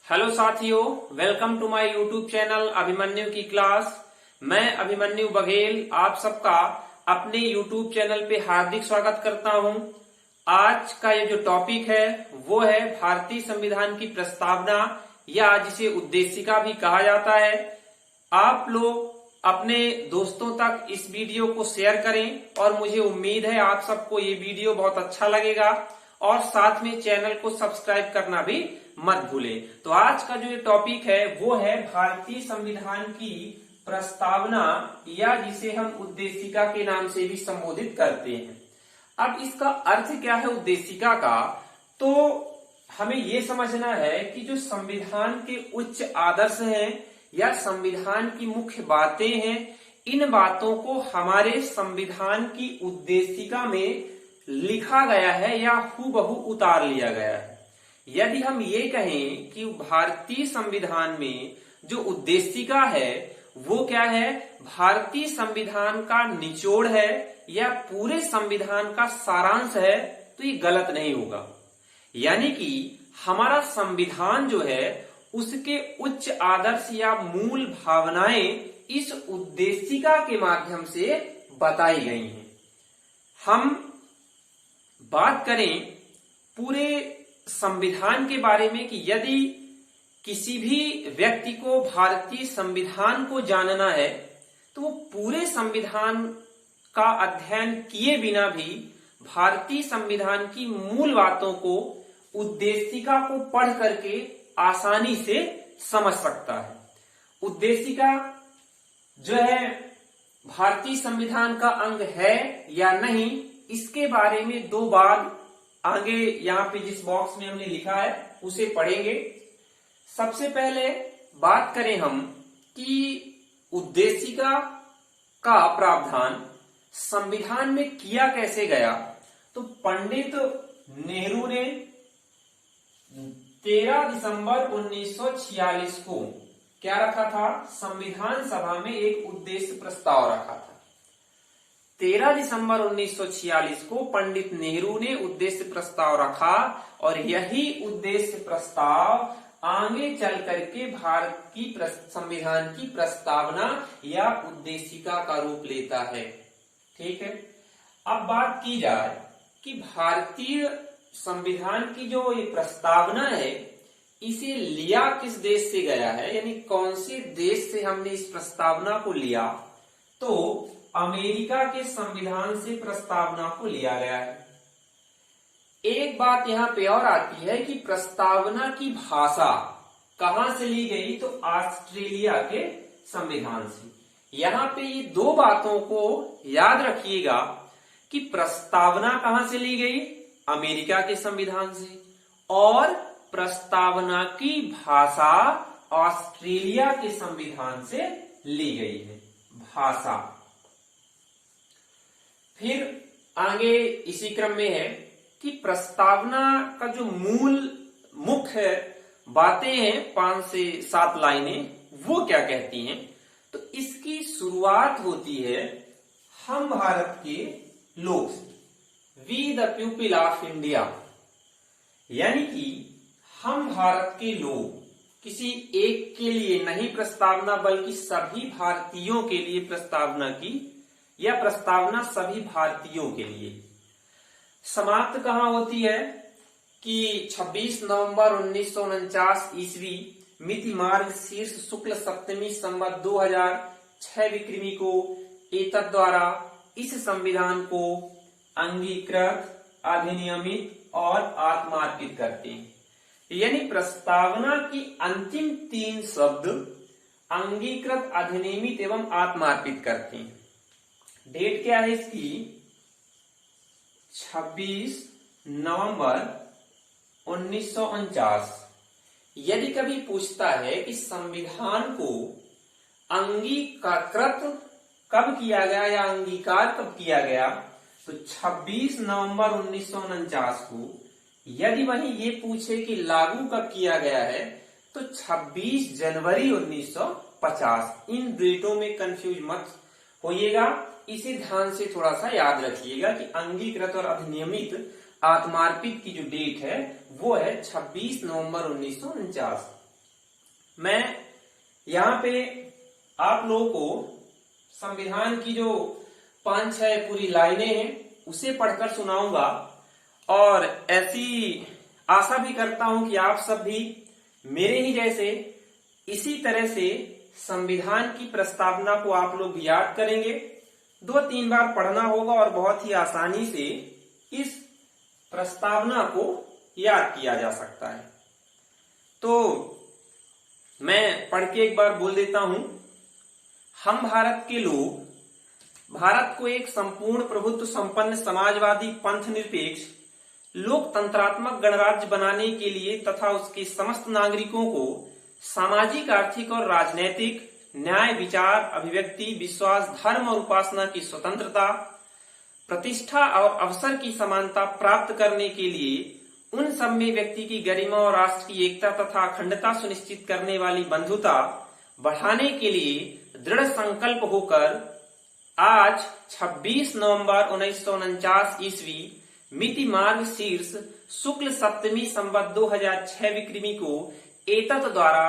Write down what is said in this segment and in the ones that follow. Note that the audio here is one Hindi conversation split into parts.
हेलो साथियों, welcome to my YouTube channel Abhimanyu की क्लास। मैं अभिमन्यु बघेल आप सबका अपने यूट्यूब चैनल पे हार्दिक स्वागत करता हूं। आज का ये जो टॉपिक है वो है भारतीय संविधान की प्रस्तावना या जिसे उद्देशिका भी कहा जाता है। आप लोग अपने दोस्तों तक इस वीडियो को शेयर करें और मुझे उम्मीद है आप सबको ये वीडियो बहुत अच्छा लगेगा और साथ में चैनल को सब्सक्राइब करना भी मत भूलें। तो आज का जो ये टॉपिक है वो है भारतीय संविधान की प्रस्तावना या जिसे हम उद्देशिका के नाम से भी संबोधित करते हैं। अब इसका अर्थ क्या है उद्देशिका का, तो हमें ये समझना है कि जो संविधान के उच्च आदर्श हैं या संविधान की मुख्य बातें हैं, इन बातों को हमारे संविधान की उद्देशिका में लिखा गया है या हूबहू उतार लिया गया है। यदि हम ये कहें कि भारतीय संविधान में जो उद्देशिका है वो क्या है, भारतीय संविधान का निचोड़ है या पूरे संविधान का सारांश है, तो ये गलत नहीं होगा। यानी कि हमारा संविधान जो है उसके उच्च आदर्श या मूल भावनाएं इस उद्देशिका के माध्यम से बताई गई हैं। हम बात करें पूरे संविधान के बारे में कि यदि किसी भी व्यक्ति को भारतीय संविधान को जानना है तो वो पूरे संविधान का अध्ययन किए बिना भी भारतीय संविधान की मूल बातों को, उद्देशिका को पढ़ करके आसानी से समझ सकता है। उद्देशिका जो है भारतीय संविधान का अंग है या नहीं, इसके बारे में दो बार आगे यहाँ पे जिस बॉक्स में हमने लिखा है उसे पढ़ेंगे। सबसे पहले बात करें हम कि उद्देशिका का प्रावधान संविधान में किया कैसे गया, तो पंडित नेहरू ने 13 दिसंबर 1946 को क्या रखा था, संविधान सभा में एक उद्देश्य प्रस्ताव रखा था। 13 दिसंबर 1946 को पंडित नेहरू ने उद्देश्य प्रस्ताव रखा और यही उद्देश्य प्रस्ताव आगे चल करके भारत की संविधान की प्रस्तावना या उद्देशिका का रूप लेता है। ठीक है, अब बात की जाए कि भारतीय संविधान की जो ये प्रस्तावना है इसे लिया किस देश से गया है, यानी कौन से देश से हमने इस प्रस्तावना को लिया, तो अमेरिका के संविधान से प्रस्तावना को लिया गया है। एक बात यहाँ पे और आती है कि प्रस्तावना की भाषा कहां से ली गई, तो ऑस्ट्रेलिया के संविधान से। यहाँ पे ये दो बातों को याद रखिएगा कि प्रस्तावना कहां से ली गई, अमेरिका के संविधान से, और प्रस्तावना की भाषा ऑस्ट्रेलिया के संविधान से ली गई है। भाषा फिर आगे इसी क्रम में है कि प्रस्तावना का जो मूल मुख्य बातें हैं 5 से 7 लाइनें, वो क्या कहती हैं, तो इसकी शुरुआत होती है हम भारत के लोग से, we the people of India. यानी कि हम भारत के लोग, किसी एक के लिए नहीं प्रस्तावना बल्कि सभी भारतीयों के लिए प्रस्तावना की, या प्रस्तावना सभी भारतीयों के लिए। समाप्त कहां होती है कि 26 नवंबर 1949 ईस्वी मिति मार्ग शीर्ष शुक्ल सप्तमी संवत 2006 विक्रमी को एतद द्वारा इस संविधान को अंगीकृत, अधिनियमित और आत्मार्पित करते हैं। यानी प्रस्तावना की अंतिम 3 शब्द अंगीकृत, अधिनियमित एवं आत्मार्पित करते हैं। डेट क्या है इसकी, 26 नवंबर 1949। यदि कभी पूछता है कि संविधान को अंगीकृत कब किया गया या अंगीकार कब किया गया, तो 26 नवंबर 1949 को। यदि वही ये पूछे कि लागू कब किया गया है, तो 26 जनवरी 1950। इन डेटों में कंफ्यूज मत होइएगा, इसे ध्यान से थोड़ा सा याद रखिएगा कि अंगीकृत और अधिनियमित आत्मार्पित की जो डेट है वो है 26 नवंबर 1949। मैं यहाँ पे आप लोगों को संविधान की जो 5-6 पूरी लाइनें हैं उसे पढ़कर सुनाऊंगा और ऐसी आशा भी करता हूं कि आप सब भी मेरे ही जैसे इसी तरह से संविधान की प्रस्तावना को आप लोग याद करेंगे। 2-3 बार पढ़ना होगा और बहुत ही आसानी से इस प्रस्तावना को याद किया जा सकता है। तो मैं पढ़ के एक बार बोल देता हूं। हम भारत के लोग भारत को एक संपूर्ण प्रभुत्व संपन्न समाजवादी पंथ निरपेक्ष लोकतंत्रात्मक गणराज्य बनाने के लिए तथा उसके समस्त नागरिकों को सामाजिक, आर्थिक और राजनैतिक न्याय, विचार, अभिव्यक्ति, विश्वास, धर्म और उपासना की स्वतंत्रता, प्रतिष्ठा और अवसर की समानता प्राप्त करने के लिए उन सब में व्यक्ति की गरिमा और राष्ट्र की एकता तथा अखंडता सुनिश्चित करने वाली बंधुता बढ़ाने के लिए दृढ़ संकल्प होकर आज 26 नवंबर 1949 ईस्वी मिति मार्ग शीर्ष शुक्ल सप्तमी संवत 2006 विक्रमी को एतत् द्वारा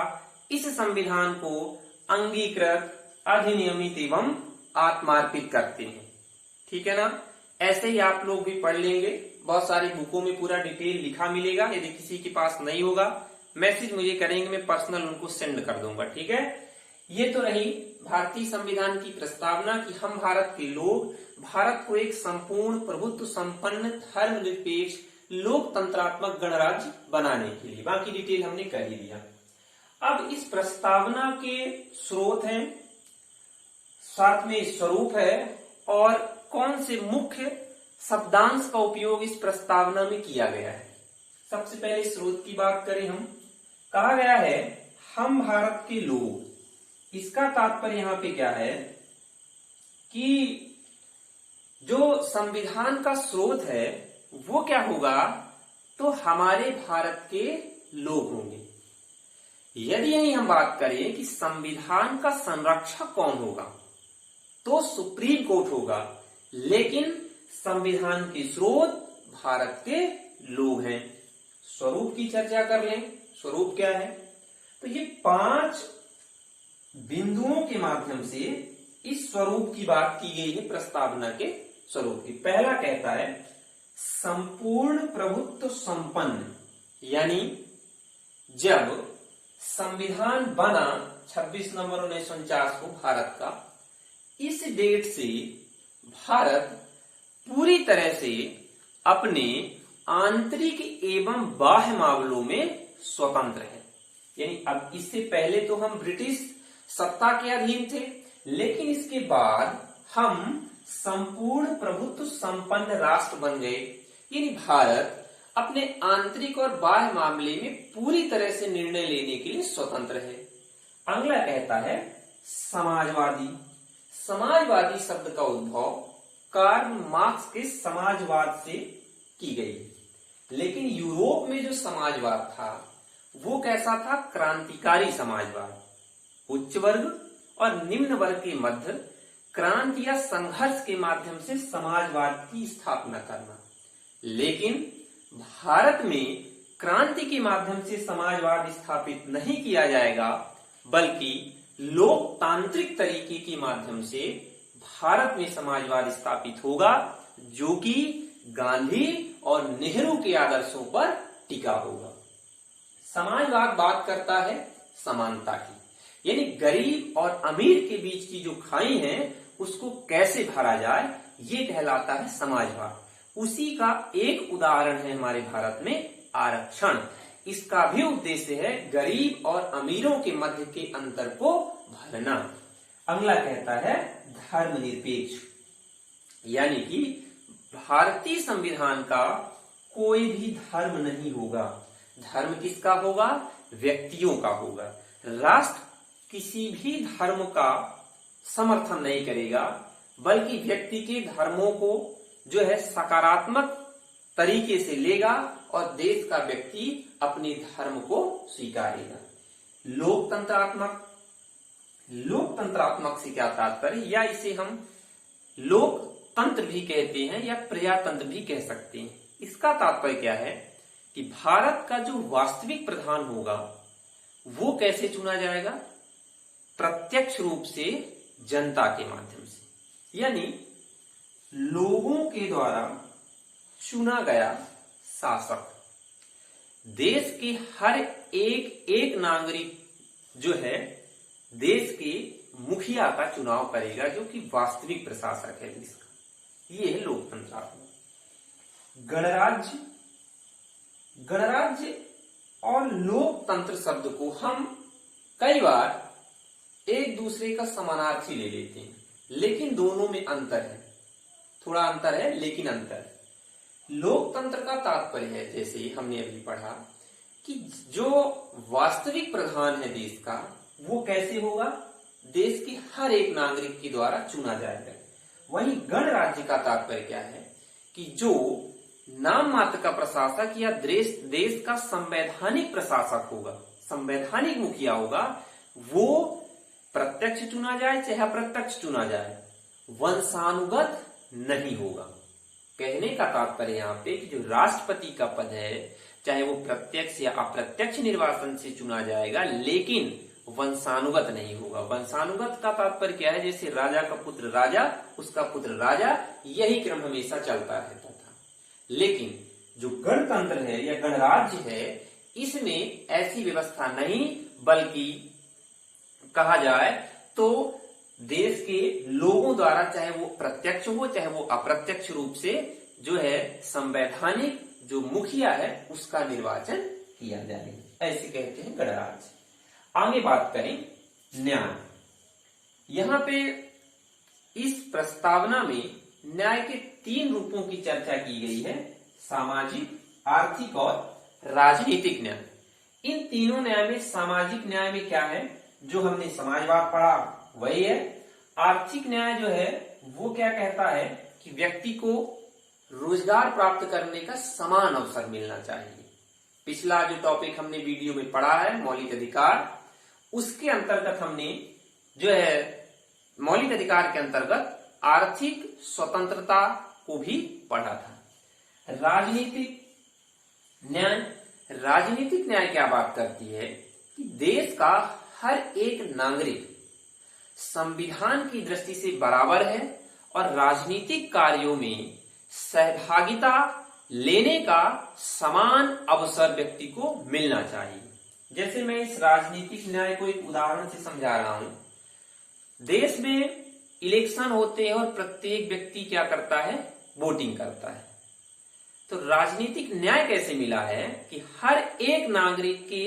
इस संविधान को अंगीकृत, अधिनियमित एवं आत्मार्पित करते हैं। ठीक है ना। ऐसे ही आप लोग भी पढ़ लेंगे। बहुत सारी बुकों में पूरा डिटेल लिखा मिलेगा। यदि किसी के पास नहीं होगा मैसेज मुझे करेंगे, मैं पर्सनल उनको सेंड कर दूंगा। ठीक है। ये तो रही भारतीय संविधान की प्रस्तावना कि हम भारत के लोग भारत को एक संपूर्ण प्रभुत्व संपन्न धर्मनिरपेक्ष लोकतंत्रात्मक गणराज्य बनाने के लिए। बाकी डिटेल हमने कर ही लिया। अब इस प्रस्तावना के स्रोत हैं, साथ में स्वरूप है और कौन से मुख्य शब्दांश का उपयोग इस प्रस्तावना में किया गया है। सबसे पहले स्रोत की बात करें हम, कहा गया है हम भारत के लोग। इसका तात्पर्य यहाँ पे क्या है कि जो संविधान का स्रोत है वो क्या होगा, तो हमारे भारत के लोग होंगे। यदि यही हम बात करें कि संविधान का संरक्षक कौन होगा, तो सुप्रीम कोर्ट होगा, लेकिन संविधान के स्रोत भारत के लोग हैं। स्वरूप की चर्चा कर लें। स्वरूप क्या है, तो ये 5 बिंदुओं के माध्यम से इस स्वरूप की बात की गई है। प्रस्तावना के स्वरूप की पहला कहता है संपूर्ण प्रभुत्व संपन्न, यानी जब संविधान बना 26 नवंबर 1949 को भारत का, इस डेट से भारत पूरी तरह से अपने आंतरिक एवं बाह्य मामलों में स्वतंत्र है। यानी अब इससे पहले तो हम ब्रिटिश सत्ता के अधीन थे, लेकिन इसके बाद हम संपूर्ण प्रभुत्व संपन्न राष्ट्र बन गए। यानी भारत अपने आंतरिक और बाह्य मामले में पूरी तरह से निर्णय लेने के लिए स्वतंत्र है। अगला कहता है समाजवादी। समाजवादी शब्द का उद्भव कार्ल मार्क्स के समाजवाद से की गई, लेकिन यूरोप में जो समाजवाद था वो कैसा था, क्रांतिकारी समाजवाद। उच्च वर्ग और निम्न वर्ग के मध्य क्रांति या संघर्ष के माध्यम से समाजवाद की स्थापना करना। लेकिन भारत में क्रांति के माध्यम से समाजवाद स्थापित नहीं किया जाएगा, बल्कि लोकतांत्रिक तरीके के माध्यम से भारत में समाजवाद स्थापित होगा, जो कि गांधी और नेहरू के आदर्शों पर टिका होगा। समाजवाद बात करता है समानता की, यानी गरीब और अमीर के बीच की जो खाई है उसको कैसे भरा जाए, ये कहलाता है समाजवाद। उसी का एक उदाहरण है हमारे भारत में आरक्षण। इसका भी उद्देश्य है गरीब और अमीरों के मध्य के अंतर को भरना। अगला कहता है धर्मनिरपेक्ष, यानी कि भारतीय संविधान का कोई भी धर्म नहीं होगा। धर्म किसका होगा, व्यक्तियों का होगा। राष्ट्र किसी भी धर्म का समर्थन नहीं करेगा, बल्कि व्यक्ति के धर्मों को जो है सकारात्मक तरीके से लेगा और देश का व्यक्ति अपने धर्म को स्वीकारेगा। लोकतंत्रात्मक से क्या तात्पर्य, या इसे हम लोकतंत्र भी कहते हैं या प्रजातंत्र भी कह सकते हैं। इसका तात्पर्य क्या है कि भारत का जो वास्तविक प्रधान होगा वो कैसे चुना जाएगा? प्रत्यक्ष रूप से जनता के माध्यम से, यानी लोगों के द्वारा चुना गया शासक। देश के हर एक नागरिक जो है देश के मुखिया का चुनाव करेगा, जो कि वास्तविक प्रशासक है देश का। ये है लोकतंत्र। गणराज्य, गणराज्य और लोकतंत्र शब्द को हम कई बार एक दूसरे का समानार्थी ले लेते हैं, लेकिन दोनों में अंतर है, थोड़ा अंतर है लेकिन अंतर है। लोकतंत्र का तात्पर्य है, जैसे हमने अभी पढ़ा, कि जो वास्तविक प्रधान है देश का वो कैसे होगा? देश के हर एक नागरिक के द्वारा चुना जाएगा। वहीं गणराज्य का तात्पर्य क्या है? कि जो नाम मात्र का प्रशासक या देश का संवैधानिक प्रशासक होगा, संवैधानिक मुखिया होगा, वो प्रत्यक्ष चुना जाए चाहे अप्रत्यक्ष चुना जाए, वंशानुगत नहीं होगा। कहने का तात्पर्य यहाँ पे कि जो राष्ट्रपति का पद है, चाहे वो प्रत्यक्ष या अप्रत्यक्ष निर्वाचन से चुना जाएगा, लेकिन वंशानुगत नहीं होगा। वंशानुगत का तात्पर्य क्या है? जैसे राजा का पुत्र राजा, उसका पुत्र राजा, यही क्रम हमेशा चलता रहता था। लेकिन जो गणतंत्र है या गणराज्य है, इसमें ऐसी व्यवस्था नहीं, बल्कि कहा जाए तो देश के लोगों द्वारा, चाहे वो प्रत्यक्ष हो चाहे वो अप्रत्यक्ष रूप से, जो है संवैधानिक जो मुखिया है उसका निर्वाचन किया जाएगा। ऐसे कहते हैं गणराज्य। आगे बात करें न्याय। यहां पे इस प्रस्तावना में न्याय के 3 रूपों की चर्चा की गई है: सामाजिक, आर्थिक और राजनीतिक न्याय। इन तीनों न्याय में सामाजिक न्याय में क्या है? जो हमने समाजवाद पढ़ा वही है। आर्थिक न्याय जो है वो क्या कहता है कि व्यक्ति को रोजगार प्राप्त करने का समान अवसर मिलना चाहिए। पिछला जो टॉपिक हमने वीडियो में पढ़ा है मौलिक अधिकार, उसके अंतर्गत हमने जो है मौलिक अधिकार के अंतर्गत आर्थिक स्वतंत्रता को भी पढ़ा था। राजनीतिक न्याय, राजनीतिक न्याय क्या बात करती है कि देश का हर एक नागरिक संविधान की दृष्टि से बराबर है और राजनीतिक कार्यों में सहभागिता लेने का समान अवसर व्यक्ति को मिलना चाहिए। जैसे मैं इस राजनीतिक न्याय को एक उदाहरण से समझा रहा हूं। देश में इलेक्शन होते हैं और प्रत्येक व्यक्ति क्या करता है? वोटिंग करता है। तो राजनीतिक न्याय कैसे मिला है कि हर एक नागरिक के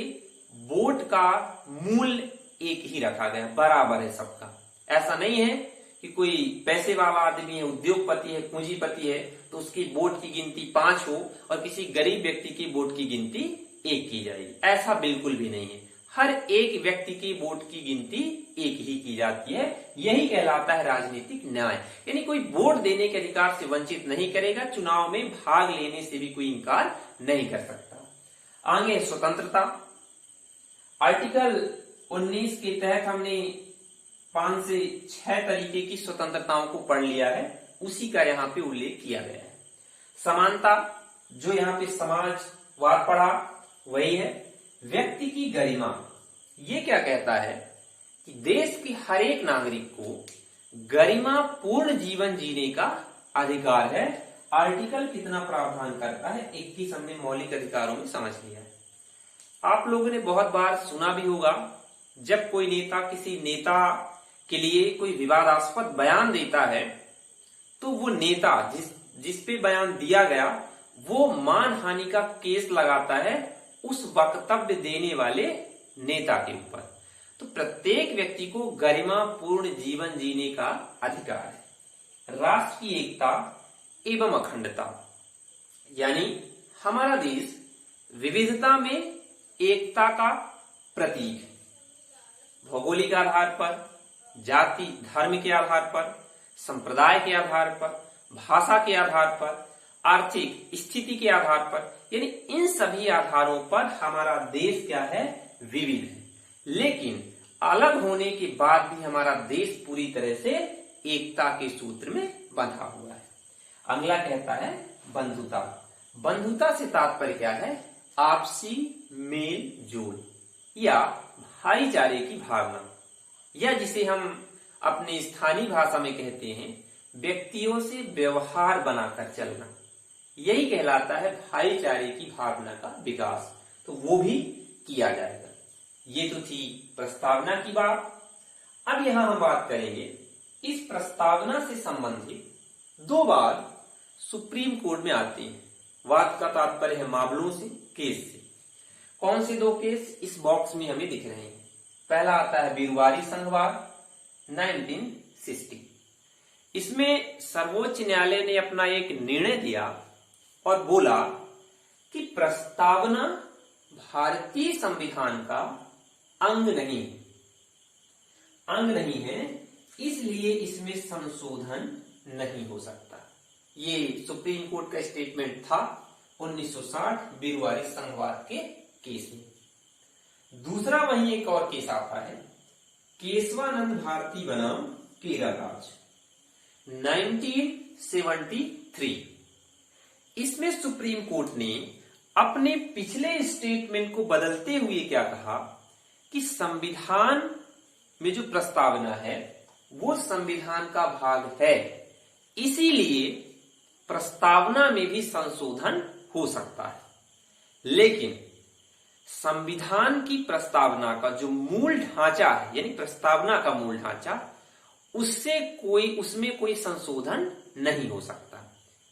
वोट का मूल्य एक ही रखा गया, बराबर है सबका। ऐसा नहीं है कि कोई पैसे वाला आदमी है, उद्योगपति है, पूंजीपति है, तो उसकी वोट की गिनती 5 हो और किसी गरीब व्यक्ति की वोट की गिनती 1 की जाएगी। ऐसा बिल्कुल भी नहीं है। हर एक व्यक्ति की वोट की गिनती 1 ही की जाती है। यही कहलाता है राजनीतिक न्याय। यानी कोई वोट देने के अधिकार से वंचित नहीं करेगा, चुनाव में भाग लेने से भी कोई इंकार नहीं कर सकता। आगे स्वतंत्रता। आर्टिकल 19 के तहत हमने 5 से 6 तरीके की स्वतंत्रताओं को पढ़ लिया है, उसी का यहाँ पे उल्लेख किया गया है। समानता, जो यहाँ पे समाजवाद पढ़ा वही है। व्यक्ति की गरिमा, ये क्या कहता है कि देश के हर एक नागरिक को गरिमा पूर्ण जीवन जीने का अधिकार है। आर्टिकल कितना प्रावधान करता है? 21 हमने मौलिक अधिकारों में समझ लिया है। आप लोगों ने बहुत बार सुना भी होगा, जब कोई नेता किसी नेता के लिए कोई विवादास्पद बयान देता है तो वो नेता जिस पे बयान दिया गया वो मानहानि का केस लगाता है उस वक्तव्य देने वाले नेता के ऊपर। तो प्रत्येक व्यक्ति को गरिमा पूर्ण जीवन जीने का अधिकार है। राष्ट्र की एकता एवं अखंडता, यानी हमारा देश विविधता में एकता का प्रतीक है। भौगोलिक आधार पर, जाति धर्म के आधार पर, संप्रदाय के आधार पर, भाषा के आधार पर, आर्थिक स्थिति के आधार पर, यानी इन सभी आधारों पर हमारा देश क्या है? विविध है। लेकिन अलग होने के बाद भी हमारा देश पूरी तरह से एकता के सूत्र में बंधा हुआ है। अगला कहता है बंधुता। बंधुता से तात्पर्य क्या है? आपसी मेल जोल। या भाईचारे की भावना, या जिसे हम अपनी स्थानीय भाषा में कहते हैं व्यक्तियों से व्यवहार बनाकर चलना, यही कहलाता है भाईचारे की भावना का विकास। तो वो भी किया जाएगा। ये तो थी प्रस्तावना की बात। अब यहां हम बात करेंगे इस प्रस्तावना से संबंधित दो वाद सुप्रीम कोर्ट में आते हैं। वाद का तात्पर्य है मामलों से, केस से। कौन से दो केस इस बॉक्स में हमें दिख रहे हैं? पहला आता है बीरवारी संघवाद 1960। इसमें सर्वोच्च न्यायालय ने अपना एक निर्णय दिया और बोला कि प्रस्तावना भारतीय संविधान का अंग नहीं है, इसलिए इसमें संशोधन नहीं हो सकता। ये सुप्रीम कोर्ट का स्टेटमेंट था 1960 बीरवारी संघवाद के केस में। दूसरा वहीं एक और केस आता है केशवानंद भारती बनाम केरल राज्य 1973। इसमें सुप्रीम कोर्ट ने अपने पिछले स्टेटमेंट को बदलते हुए क्या कहा कि संविधान में जो प्रस्तावना है वो संविधान का भाग है, इसीलिए प्रस्तावना में भी संशोधन हो सकता है। लेकिन संविधान की प्रस्तावना का जो मूल ढांचा है, यानी प्रस्तावना का मूल ढांचा, उसमें कोई संशोधन नहीं हो सकता।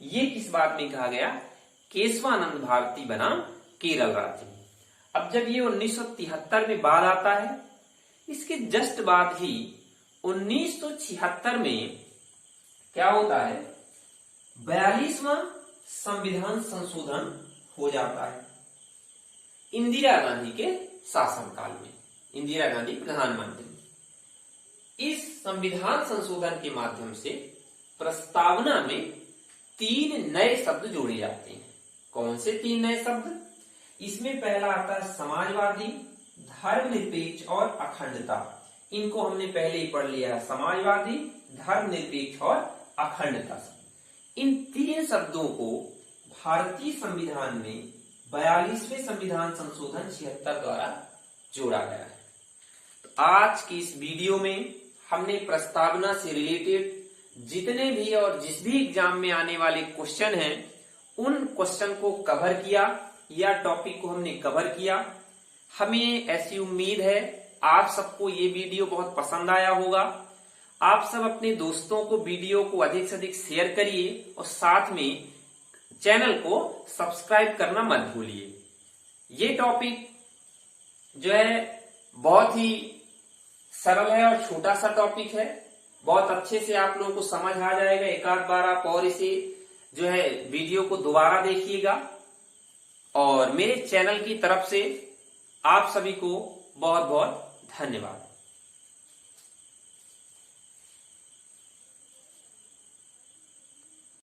ये किस बात में कहा गया? केशवानंद भारती बनाम केरल राज्य में। अब जब ये 1973 में बाद आता है, इसके जस्ट बाद ही 1976 में क्या होता है? 42वां संविधान संशोधन हो जाता है इंदिरा गांधी के शासनकाल में। इंदिरा गांधी प्रधानमंत्री। इस संविधान संशोधन के माध्यम से प्रस्तावना में 3 नए शब्द जोड़े जाते हैं। कौन से 3 नए शब्द? इसमें पहला आता है समाजवादी, धर्मनिरपेक्ष और अखंडता। इनको हमने पहले ही पढ़ लिया है, समाजवादी, धर्मनिरपेक्ष और अखंडता। इन 3 शब्दों को भारतीय संविधान में 42वें संविधान संशोधन 76 द्वारा जोड़ा गया है। तो आज की इस वीडियो में हमने प्रस्तावना से रिलेटेड जितने भी और जिस भी एग्जाम में आने वाले क्वेश्चन हैं उन क्वेश्चन को कवर किया, या टॉपिक को हमने कवर किया। हमें ऐसी उम्मीद है आप सबको ये वीडियो बहुत पसंद आया होगा। आप सब अपने दोस्तों को वीडियो को अधिक से अधिक शेयर करिए और साथ में चैनल को सब्सक्राइब करना मत भूलिए। ये टॉपिक जो है बहुत ही सरल है और छोटा सा टॉपिक है। बहुत अच्छे से आप लोगों को समझ आ जाएगा। एक आध बार आप और इसे जो है वीडियो को दोबारा देखिएगा। और मेरे चैनल की तरफ से आप सभी को बहुत बहुत धन्यवाद।